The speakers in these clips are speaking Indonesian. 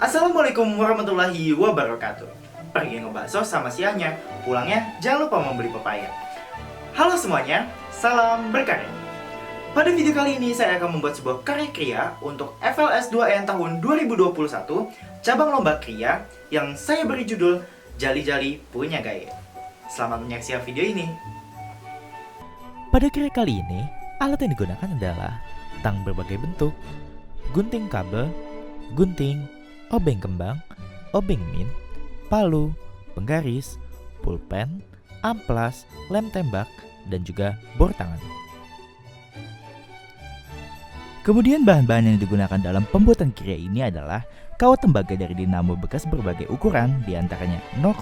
Assalamualaikum warahmatullahi wabarakatuh. Pergi ngebakso sama siangnya, pulangnya jangan lupa membeli pepaya. Halo semuanya, salam berkarya. Pada video kali ini saya akan membuat sebuah karya kria untuk FLS 2N tahun 2021 cabang lomba kria yang saya beri judul Jali-Jali Punya Gaya. Selamat menyaksikan video ini. Pada karya kali ini, alat yang digunakan adalah tang berbagai bentuk, gunting kabel, gunting, obeng kembang, obeng min, palu, penggaris, pulpen, amplas, lem tembak, dan juga bor tangan. Kemudian bahan-bahan yang digunakan dalam pembuatan kria ini adalah kawat tembaga dari dinamo bekas berbagai ukuran, diantaranya 0,5,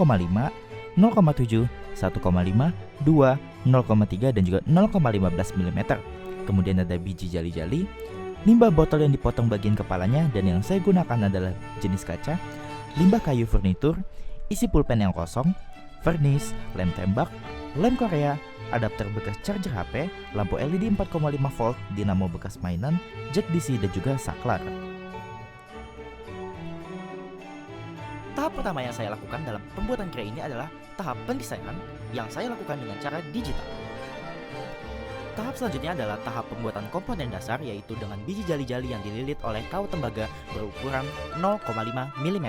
0,7, 1,5, 2, 0,3, dan juga 0,15 mm. Kemudian ada biji jali-jali, limbah botol yang dipotong bagian kepalanya, dan yang saya gunakan adalah jenis kaca, limbah kayu furnitur, isi pulpen yang kosong, vernis, lem tembak, lem Korea, adapter bekas charger HP, lampu LED 4,5 volt, dinamo bekas mainan, jack DC, dan juga saklar. Tahap pertama yang saya lakukan dalam pembuatan kria ini adalah tahap pendesainan yang saya lakukan dengan cara digital. Tahap selanjutnya adalah tahap pembuatan komponen dasar, yaitu dengan biji jali-jali yang dililit oleh kawat tembaga berukuran 0,5 mm.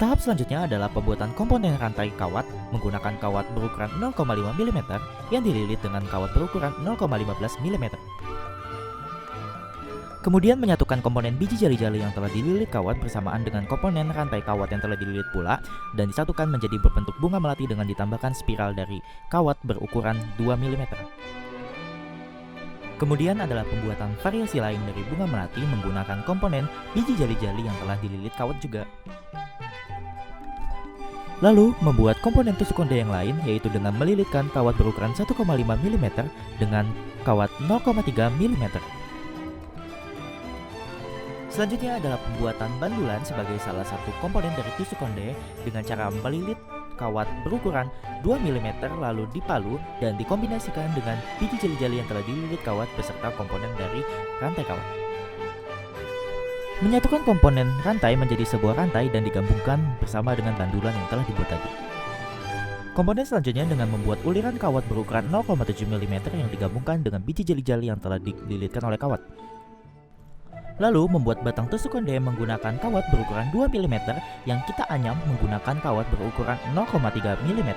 Tahap selanjutnya adalah pembuatan komponen rantai kawat menggunakan kawat berukuran 0,5 mm yang dililit dengan kawat berukuran 0,15 mm. Kemudian menyatukan komponen biji jali-jali yang telah dililit kawat bersamaan dengan komponen rantai kawat yang telah dililit pula dan disatukan menjadi berbentuk bunga melati dengan ditambahkan spiral dari kawat berukuran 2 mm. Kemudian adalah pembuatan variasi lain dari bunga melati menggunakan komponen biji jali-jali yang telah dililit kawat juga. Lalu membuat komponen tusuk konde yang lain, yaitu dengan melilitkan kawat berukuran 1,5 mm dengan kawat 0,3 mm. Selanjutnya adalah pembuatan bandulan sebagai salah satu komponen dari tusuk konde dengan cara melilit kawat berukuran 2 mm lalu dipalu dan dikombinasikan dengan biji jali-jali yang telah dililit kawat beserta komponen dari rantai kawat. Menyatukan komponen rantai menjadi sebuah rantai dan digabungkan bersama dengan bandulan yang telah dibuat tadi. Komponen selanjutnya dengan membuat uliran kawat berukuran 0,7 mm yang digabungkan dengan biji jali-jali yang telah dililitkan oleh kawat. Lalu membuat batang tusuk konde menggunakan kawat berukuran 2 mm yang kita anyam menggunakan kawat berukuran 0,3 mm.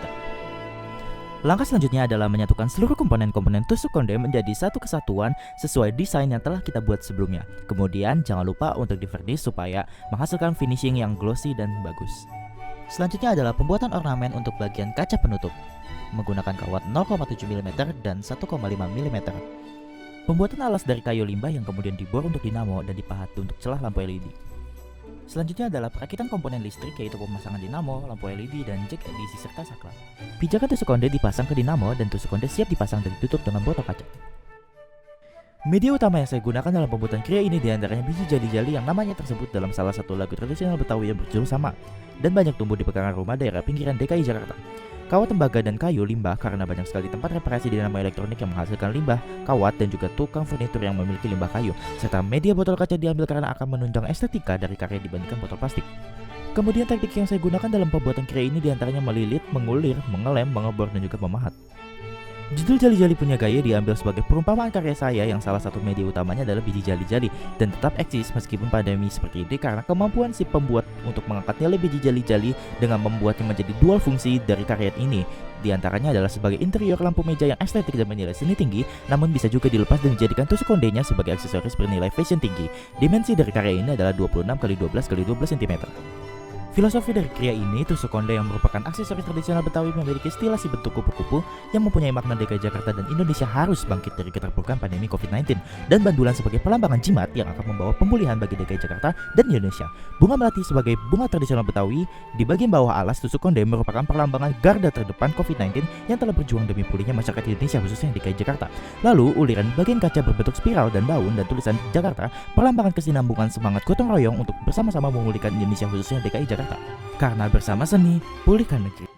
Langkah selanjutnya adalah menyatukan seluruh komponen-komponen tusuk konde menjadi satu kesatuan sesuai desain yang telah kita buat sebelumnya. Kemudian jangan lupa untuk di-vernish supaya menghasilkan finishing yang glossy dan bagus. Selanjutnya adalah pembuatan ornamen untuk bagian kaca penutup menggunakan kawat 0,7 mm dan 1,5 mm. Pembuatan alas dari kayu limbah yang kemudian dibor untuk dinamo dan dipahat untuk celah lampu LED. Selanjutnya adalah perakitan komponen listrik, yaitu pemasangan dinamo, lampu LED, dan jack DC serta saklar. Pijakan tusuk konde dipasang ke dinamo dan tusuk konde siap dipasang dan ditutup dengan botol kaca. Media utama yang saya gunakan dalam pembuatan kria ini diantaranya biji jali-jali yang namanya tersebut dalam salah satu lagu tradisional Betawi yang berjudul sama dan banyak tumbuh di pekarangan rumah daerah pinggiran DKI Jakarta. Kawat tembaga dan kayu limbah karena banyak sekali tempat reparasi dinamo elektronik yang menghasilkan limbah, kawat, dan juga tukang furnitur yang memiliki limbah kayu, serta media botol kaca diambil karena akan menunjang estetika dari karya dibandingkan botol plastik. Kemudian teknik yang saya gunakan dalam pembuatan kria ini diantaranya melilit, mengulir, mengelem, mengebor, dan juga memahat. Judul Jali-Jali Punya Gaya diambil sebagai perumpamaan karya saya yang salah satu media utamanya adalah biji jali-jali dan tetap eksis meskipun pandemi seperti ini karena kemampuan si pembuat untuk mengangkat nilai biji jali-jali dengan membuatnya menjadi dual fungsi dari karya ini. Di antaranya adalah sebagai interior lampu meja yang estetik dan bernilai seni tinggi, namun bisa juga dilepas dan dijadikan tusuk kondenya sebagai aksesoris bernilai fashion tinggi. Dimensi dari karya ini adalah 26x12x12 cm. Filosofi dari kria ini, tusuk konde yang merupakan aksesoris tradisional Betawi memiliki stilasi bentuk kupu-kupu yang mempunyai makna DKI Jakarta dan Indonesia harus bangkit dari keterpurukan pandemi COVID-19, dan bandulan sebagai pelambangan jimat yang akan membawa pemulihan bagi DKI Jakarta dan Indonesia. Bunga melati sebagai bunga tradisional Betawi di bagian bawah alas tusuk konde merupakan perlambangan garda terdepan COVID-19 yang telah berjuang demi pulihnya masyarakat Indonesia khususnya DKI Jakarta. Lalu uliran bagian kaca berbentuk spiral dan daun dan tulisan Jakarta, perlambangan kesinambungan semangat gotong royong untuk bersama-sama memulihkan Indonesia khususnya DKI Jakarta. Karena bersama seni, pulihkan negeri.